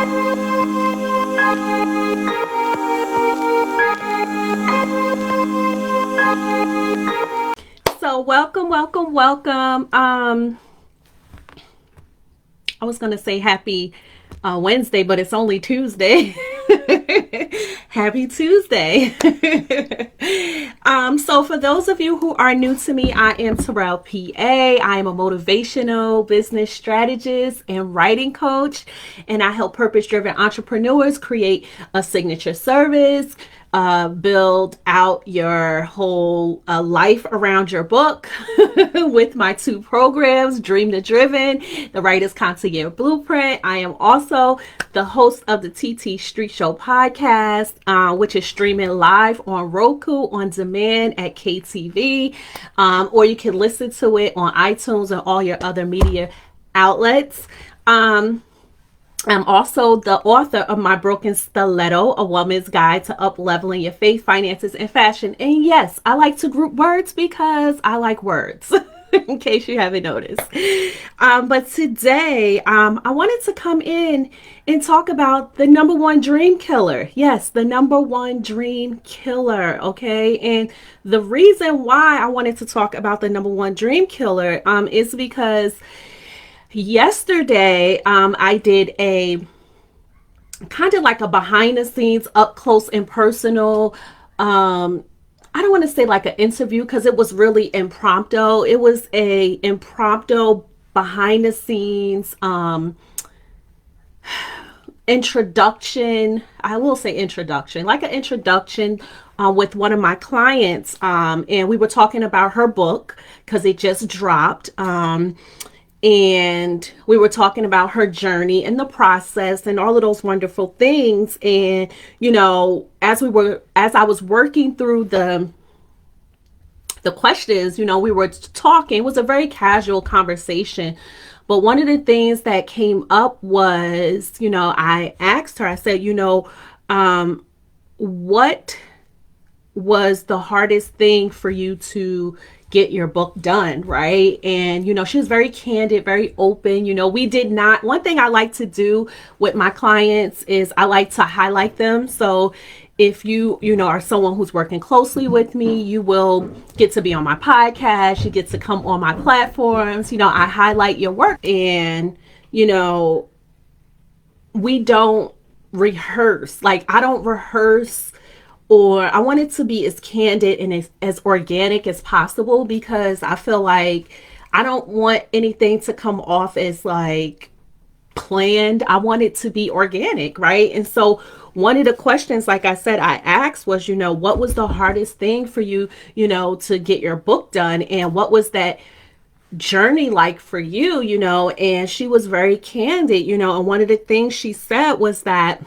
So welcome. I was gonna say happy Wednesday, but it's only Tuesday. Happy Tuesday. So for those of you who are new to me, I am Terrell PA. I am a motivational business strategist and writing coach, and I help purpose-driven entrepreneurs create a signature service, build out your whole life around your book with my two programs, Dream the Driven, the Writer's Concierge Blueprint. I am also the host of the TT Street Show podcast, which is streaming live on Roku on demand at KTV, or you can listen to it on iTunes and all your other media outlets. I'm also the author of My Broken Stiletto, A Woman's Guide to Up-Leveling Your Faith, Finances, and Fashion. And yes, I like to group words because I like words, in case you haven't noticed. But today, I wanted to come in and talk about the number one dream killer. Yes, the number one dream killer, okay? And the reason why I wanted to talk about the number one dream killer is because yesterday, I did a kind of like a behind the scenes, up close and personal. I don't want to say like an interview because it was really impromptu. It was a impromptu behind the scenes introduction. I will say introduction, like an introduction with one of my clients. And we were talking about her book because it just dropped. And we were talking about her journey and the process and all of those wonderful things. And, you know, as I was working through the questions, you know, we were talking. It was a very casual conversation. But one of the things that came up was, you know, I asked her, I said, you know, what was the hardest thing for you to get your book done, right? And, you know, she was very candid, very open. You know, one thing I like to do with my clients is I like to highlight them. So if you know, are someone who's working closely with me, you will get to be on my podcast. You get to come on my platforms. You know, I highlight your work, and, you know, we don't rehearse. Like, I don't rehearse, or I want it to be as candid and as organic as possible, because I feel like I don't want anything to come off as like planned. I want it to be organic, right? And so one of the questions, like I said, I asked was, you know, what was the hardest thing for you, you know, to get your book done? And what was that journey like for you, you know? And she was very candid, you know, and one of the things she said was that,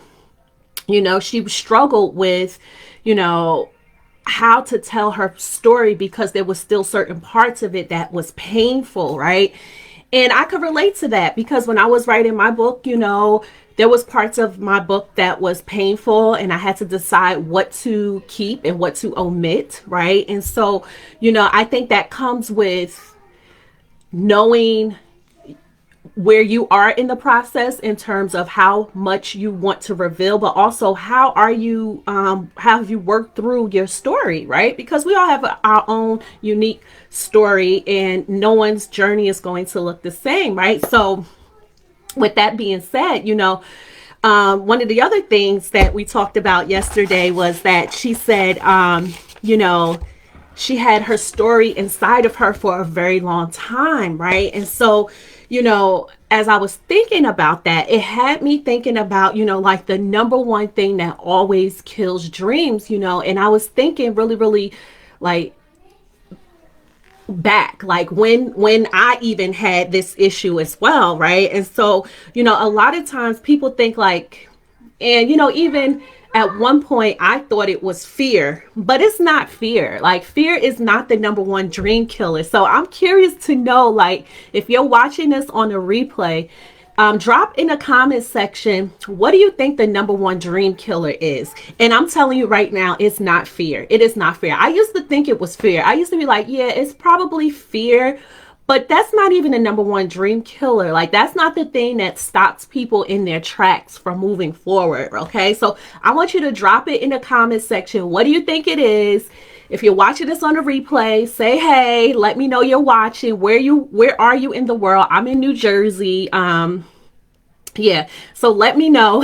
you know, she struggled with, you know, how to tell her story because there was still certain parts of it that was painful, right? And I could relate to that because when I was writing my book, you know, there was parts of my book that was painful, and I had to decide what to keep and what to omit, right? And so, you know, I think that comes with knowing where you are in the process in terms of how much you want to reveal, but also how have you worked through your story, right? Because we all have our own unique story, and no one's journey is going to look the same, right? So with that being said, you know, one of the other things that we talked about yesterday was that she said, you know, she had her story inside of her for a very long time, right? And so, you know, as I was thinking about that, it had me thinking about, you know, like the number one thing that always kills dreams, you know, and I was thinking really, really like back, like when I even had this issue as well, right? And so, you know, a lot of times people think like, and, you know, even at one point I thought it was fear, but it's not fear. Like, fear is not the number one dream killer. So I'm curious to know, like, if you're watching this on a replay, drop in the comment section, what do you think the number one dream killer is? And I'm telling you right now, it's not fear. It is not fear. I used to think it was fear. I used to be like, yeah, it's probably fear, But that's not even the number one dream killer. Like, that's not the thing that stops people in their tracks from moving forward. Okay. So I want you to drop it in the comment section. What do you think it is? If you're watching this on a replay, say hey, let me know you're watching. Where are you in the world? I'm in New Jersey. Yeah, so let me know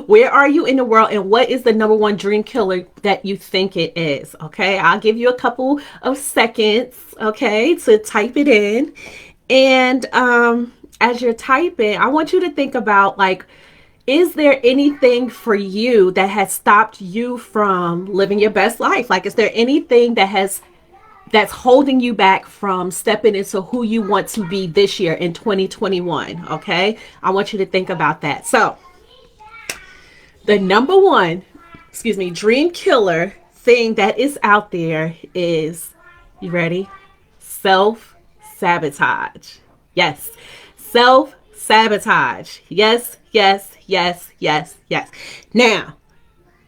where are you in the world and what is the number one dream killer that you think it is. Okay, I'll give you a couple of seconds, okay, to type it in. And as you're typing, I want you to think about, like, is there anything for you that has stopped you from living your best life? Like, is there anything that's holding you back from stepping into who you want to be this year in 2021? Okay, I want you to think about that. So the number one, dream killer thing that is out there is, you ready? Self-sabotage. Yes, self-sabotage. Yes, yes, yes, yes, yes. Now,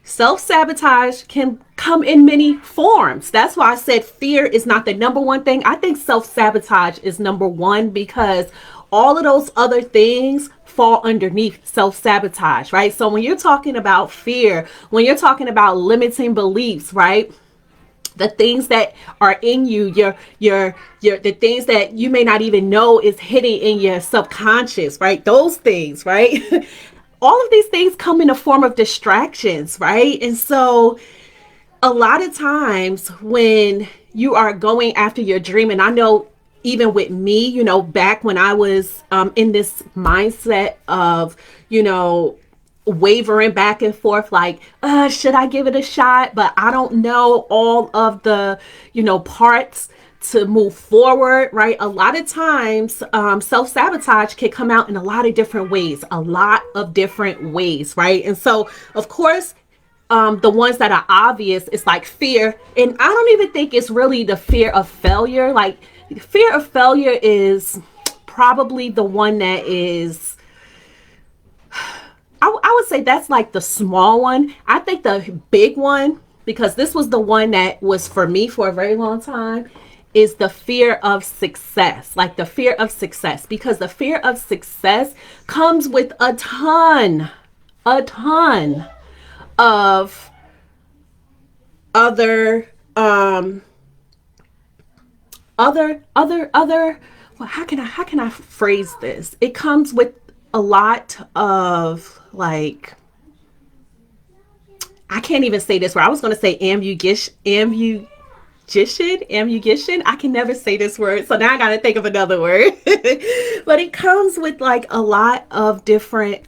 self-sabotage can come in many forms. That's why I said fear is not the number one thing. I think self-sabotage is number one, because all of those other things fall underneath self-sabotage, right? So when you're talking about fear, when you're talking about limiting beliefs, right? The things that are in you, the things that you may not even know is hidden in your subconscious, right? Those things, right? All of these things come in the form of distractions, right? And so a lot of times when you are going after your dream, and I know even with me, back when I was in this mindset of, wavering back and forth, like, should I give it a shot? But I don't know all of the, parts to move forward, right? A lot of times, self-sabotage can come out in a lot of different ways, right? And so, of course, the ones that are obvious is like fear. And I don't even think it's really the fear of failure. Like, fear of failure is probably the one that is, I would say that's like the small one. I think the big one, because this was the one that was for me for a very long time, is the fear of success. Like, the fear of success, because the fear of success comes with a ton of other well, how can I phrase this? It comes with a lot of, like, I can't even say this word. I was going to say ammunition. I can never say this word, so now I got to think of another word. But it comes with, like, a lot of different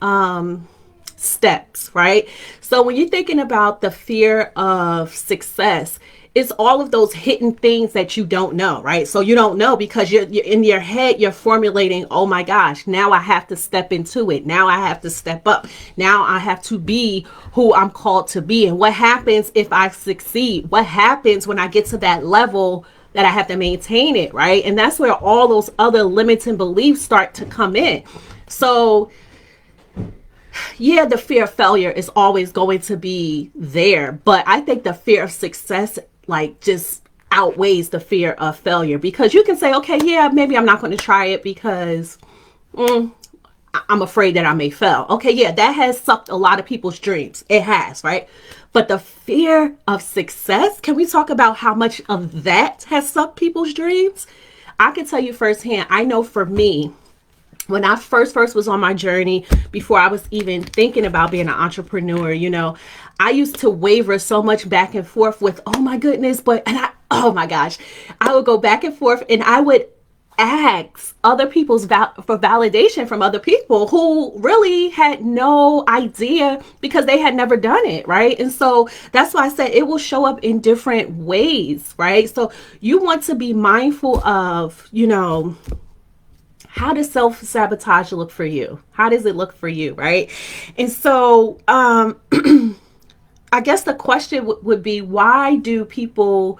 steps, right? So when you're thinking about the fear of success, it's all of those hidden things that you don't know, right? So you don't know because you're in your head, you're formulating, oh my gosh, now I have to step into it. Now I have to step up. Now I have to be who I'm called to be. And what happens if I succeed? What happens when I get to that level that I have to maintain it, right? And that's where all those other limiting beliefs start to come in. So yeah, the fear of failure is always going to be there, but I think the fear of success, like, just outweighs the fear of failure, because you can say, okay, yeah, maybe I'm not going to try it because I'm afraid that I may fail. Okay, yeah, that has sucked a lot of people's dreams. It has, right? But the fear of success, can we talk about how much of that has sucked people's dreams? I can tell you firsthand, I know for me, when I first was on my journey, before I was even thinking about being an entrepreneur, I used to waver so much back and forth with, oh my goodness, oh my gosh, I would go back and forth, and I would ask other people's for validation from other people who really had no idea because they had never done it, right? And so that's why I said it will show up in different ways, right? So you want to be mindful of, how does self-sabotage look for you? How does it look for you, right? And so I guess the question would be, why do people,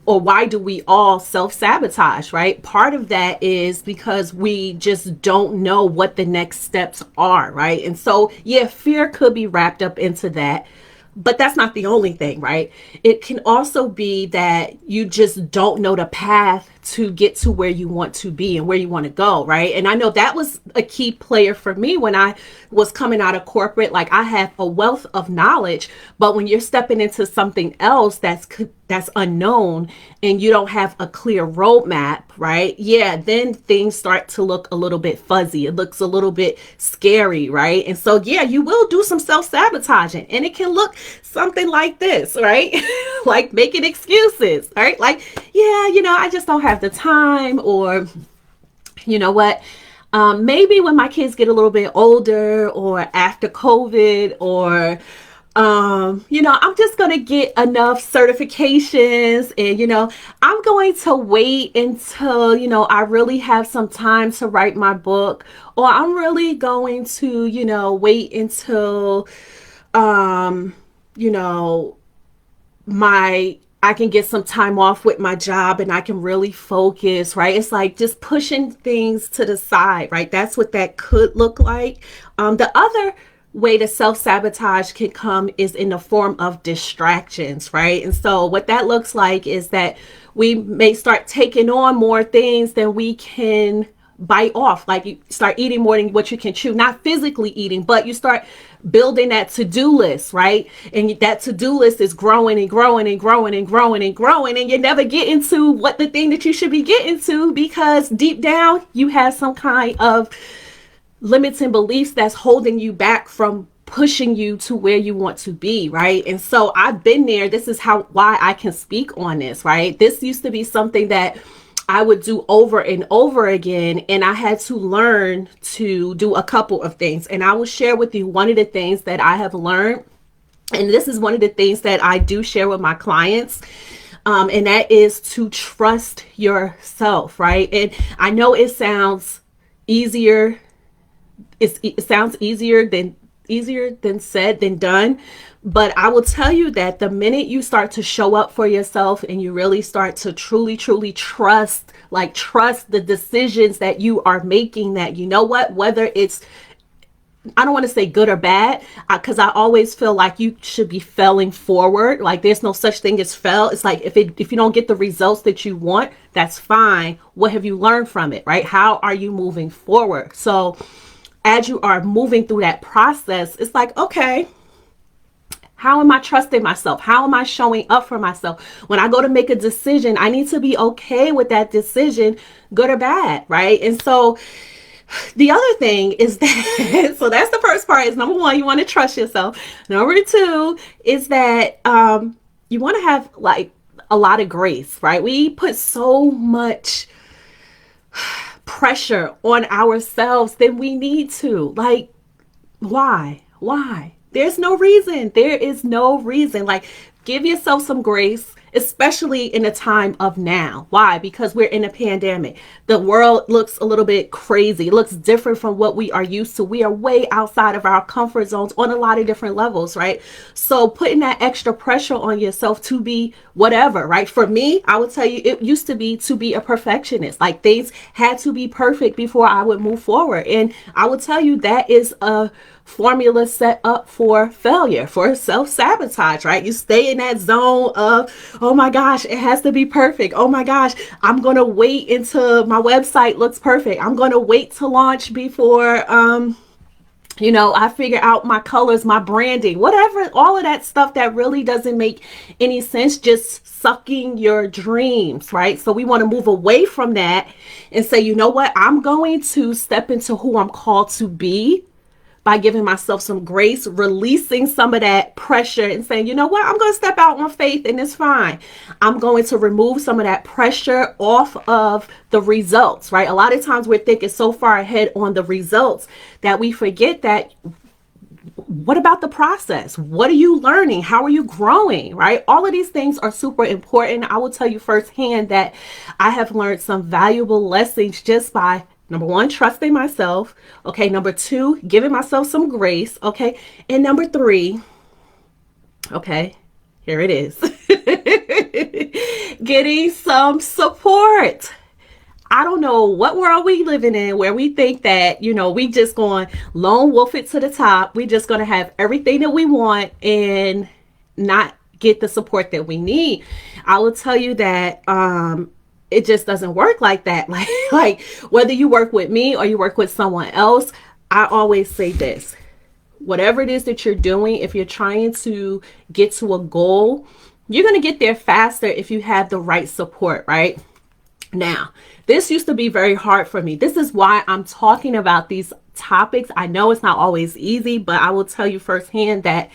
or why do we all self-sabotage, right? Part of that is because we just don't know what the next steps are, right? And so, yeah, fear could be wrapped up into that. But that's not the only thing, right? It can also be that you just don't know the path to get to where you want to be and where you want to go, right? And I know that was a key player for me when I was coming out of corporate. Like, I have a wealth of knowledge, but when you're stepping into something else that's unknown and you don't have a clear roadmap, right? Yeah, then things start to look a little bit fuzzy. It looks a little bit scary, right? And so, yeah, you will do some self-sabotaging, and it can look something like this, right? Like making excuses, right? Like, yeah, I just don't have the time, or you know what? Maybe when my kids get a little bit older, or after COVID, or I'm just going to get enough certifications, and, I'm going to wait until, I really have some time to write my book, or I'm really going to, wait until, um, you know, I can get some time off with my job and I can really focus, right? It's like just pushing things to the side, right? That's what that could look like. The other way to self-sabotage can come is in the form of distractions, right? And so what that looks like is that we may start taking on more things than we can bite off. Like, you start eating more than what you can chew, not physically eating, but you start building that to-do list, right? And that to-do list is growing and growing and growing and growing and growing, and you never get into what the thing that you should be getting to, because deep down you have some kind of limiting beliefs that's holding you back from pushing you to where you want to be, right? And so I've been there. This is why I can speak on this, right? This used to be something that I would do over and over again, and I had to learn to do a couple of things. And I will share with you one of the things that I have learned, and this is one of the things that I do share with my clients, and that is to trust yourself, right? And I know it sounds easier. It sounds easier than said than done. But I will tell you that the minute you start to show up for yourself and you really start to truly, truly trust the decisions that you are making, that, whether it's, I don't want to say good or bad, because I always feel like you should be failing forward. Like, there's no such thing as fail. It's like, if you don't get the results that you want, that's fine. What have you learned from it, right? How are you moving forward? So as you are moving through that process, it's like, okay, how am I trusting myself? How am I showing up for myself? When I go to make a decision, I need to be okay with that decision, good or bad, right? And so the other thing is that, so that's the first part, is number one, you want to trust yourself. Number two is that you want to have like a lot of grace, right? We put so much pressure on ourselves than we need to. Like, why? There's no reason. There is no reason. Like, give yourself some grace, especially in a time of now. Why? Because we're in a pandemic. The world looks a little bit crazy. It looks different from what we are used to. We are way outside of our comfort zones on a lot of different levels, right? So putting that extra pressure on yourself to be whatever, right? For me, I would tell you, it used to be a perfectionist. Like, things had to be perfect before I would move forward. And I would tell you that is a formula set up for failure, for self-sabotage, right? You stay in that zone of, oh my gosh, it has to be perfect. Oh my gosh, I'm going to wait until my website looks perfect. I'm going to wait to launch before, I figure out my colors, my branding, whatever, all of that stuff that really doesn't make any sense, just sucking your dreams, right? So we want to move away from that and say, you know what? I'm going to step into who I'm called to be by giving myself some grace, releasing some of that pressure and saying, you know what, I'm going to step out on faith and it's fine. I'm going to remove some of that pressure off of the results, right? A lot of times we're thinking so far ahead on the results that we forget that, what about the process? What are you learning? How are you growing, right? All of these things are super important. I will tell you firsthand that I have learned some valuable lessons just by, number one, trusting myself. Okay. Number two, giving myself some grace. Okay. And number three, okay, here it is. Getting some support. I don't know what world we living in where we think that, we just going lone wolf it to the top. We just going to have everything that we want and not get the support that we need. I will tell you that, it just doesn't work like that. Like whether you work with me or you work with someone else, I always say this. Whatever it is that you're doing, if you're trying to get to a goal, you're going to get there faster if you have the right support, right? Now, this used to be very hard for me. This is why I'm talking about these topics. I know it's not always easy, but I will tell you firsthand that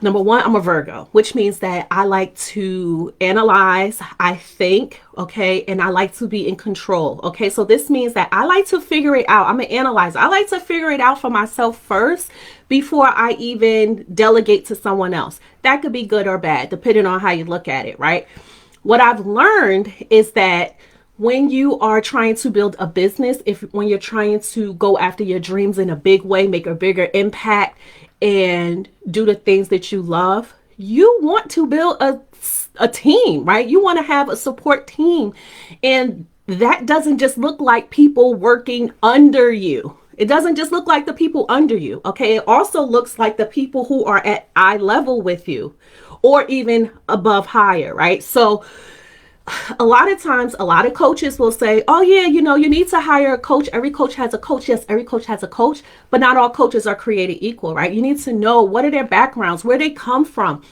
number one, I'm a Virgo, which means that I like to analyze, I think, okay, and I like to be in control, okay? So this means that I like to figure it out. I'm an analyzer. I like to figure it out for myself first before I even delegate to someone else. That could be good or bad, depending on how you look at it, right? What I've learned is that when you are trying to build a business, when you're trying to go after your dreams in a big way, make a bigger impact, and do the things that you love, you want to build a team, right? You want to have a support team. And that doesn't just look like people working under you. It doesn't just look like the people under you, okay? It also looks like the people who are at eye level with you or even above higher, right? So a lot of times, a lot of coaches will say, oh yeah, you know, you need to hire a coach. Every coach has a coach. Yes, every coach has a coach, but not all coaches are created equal, right? You need to know what are their backgrounds, where they come from.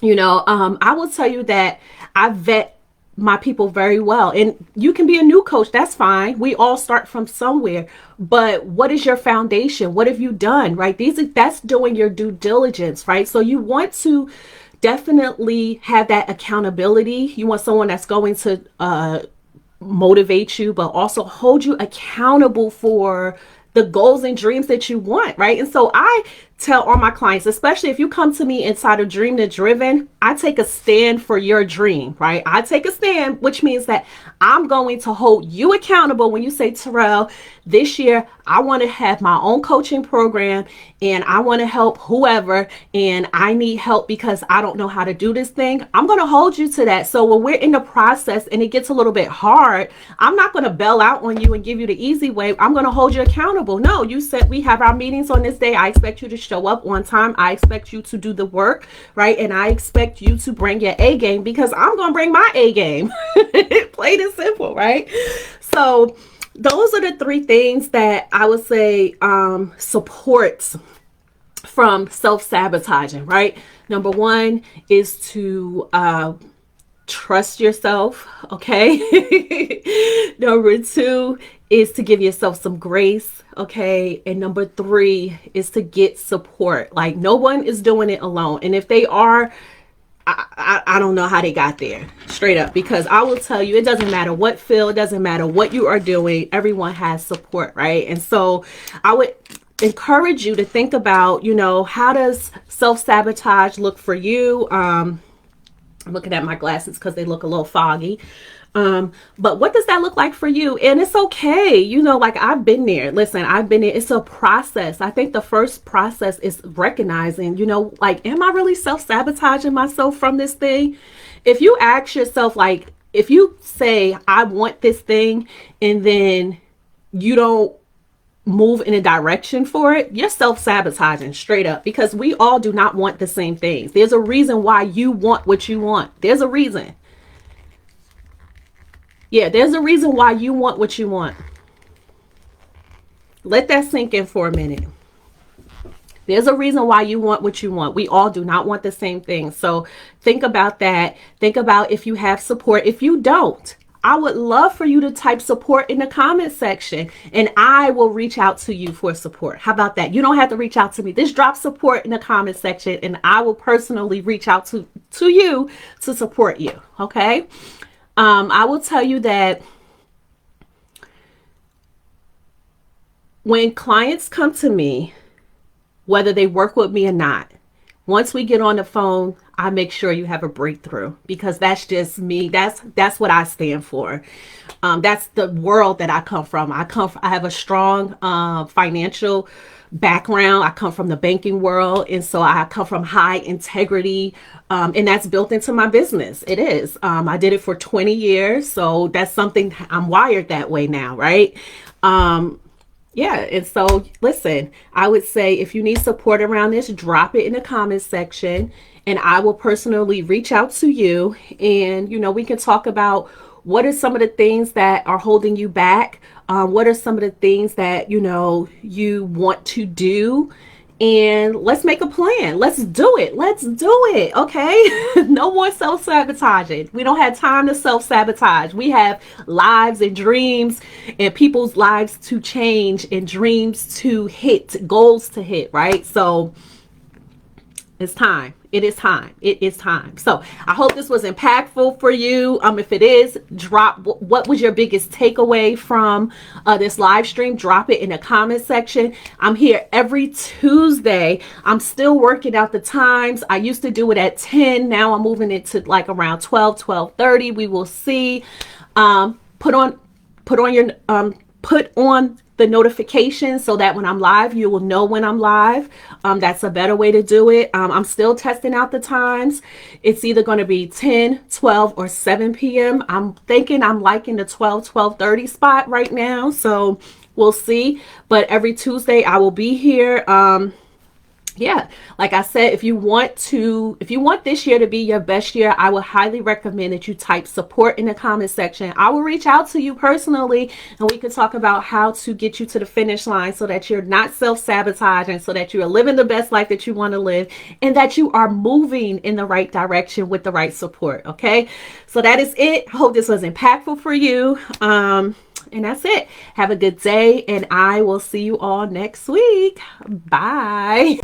You know, I will tell you that I vet my people very well. And you can be a new coach. That's fine. We all start from somewhere. But what is your foundation? What have you done, right? That's doing your due diligence, right? So you want to definitely have that accountability. You want someone that's going to motivate you, but also hold you accountable for the goals and dreams that you want, right? And so I tell all my clients, especially if you come to me inside of Dream to Driven, I take a stand for your dream, right? I take a stand, which means that I'm going to hold you accountable when you say, Terrell, this year I want to have my own coaching program and I want to help whoever and I need help because I don't know how to do this thing. I'm going to hold you to that. So when we're in the process and it gets a little bit hard, I'm not going to bail out on you and give you the easy way. I'm going to hold you accountable. No, you said we have our meetings on this day. I expect you to show up on time. I expect you to do the work, right? And I expect you to bring your A game because I'm going to bring my A game. Plain and simple, right? So those are the three things that I would say supports from self-sabotaging, right? Number one is to trust yourself, okay? Number two is to give yourself some grace, okay? And number three is to get support. Like no one is doing it alone. And if they are, I don't know how they got there, straight up, because I will tell you, it doesn't matter what field, it doesn't matter what you are doing, everyone has support, right? And so I would encourage you to think about, you know, how does self-sabotage look for you? I'm looking at my glasses because they look a little foggy. But what does that look like for you? And it's okay. You know, like I've been there. Listen, I've been there. It's a process. I think the first process is recognizing, you know, like, am I really self-sabotaging myself from this thing? If you ask yourself, like, if you say, I want this thing, and then you don't move in a direction for it, you're self-sabotaging straight up, because we all do not want the same things. There's a reason why you want what you want. There's a reason. Yeah, there's a reason why you want what you want. Let that sink in for a minute. There's a reason why you want what you want. We all do not want the same thing. So think about that. Think about if you have support. If you don't, I would love for you to type support in the comment section and I will reach out to you for support. How about that? You don't have to reach out to me. Just drop support in the comment section and I will personally reach out to you to support you. Okay. I will tell you that when clients come to me, whether they work with me or not, once we get on the phone, I make sure you have a breakthrough, because that's just me. That's what I stand for. That's the world that I come from. I have a strong financial background. I come from the banking world. And so I come from high integrity. And that's built into my business. It is. I did it for 20 years. So that's something, I'm wired that way now, right? Yeah, and so listen, I would say if you need support around this, drop it in the comments section and I will personally reach out to you, and we can talk about what are some of the things that are holding you back. What are some of the things that you want to do, and let's make a plan. Let's do it. Let's do it. Okay. No more self sabotaging. We don't have time to self sabotage. We have lives and dreams and people's lives to change and dreams to hit, goals to hit, right? So it's time. It is time. It is time. So I hope this was impactful for you. If it is, drop what was your biggest takeaway from this live stream. Drop it in the comment section. I'm here every Tuesday. I'm still working out the times. I used to do it at 10. Now I'm moving it to like around 12, 12:30. We will see. Put on the notifications so that when I'm live, you will know when I'm live. That's a better way to do it. I'm still testing out the times. It's either going to be 10, 12, or 7 p.m. I'm thinking I'm liking the 12, 12:30 spot right now. So we'll see. But every Tuesday I will be here. Yeah, like I said, if you want this year to be your best year, I would highly recommend that you type support in the comment section. I will reach out to you personally and we can talk about how to get you to the finish line so that you're not self-sabotaging, so that you are living the best life that you want to live, and that you are moving in the right direction with the right support. Okay, so that is it. I hope this was impactful for you. And that's it. Have a good day, and I will see you all next week. Bye.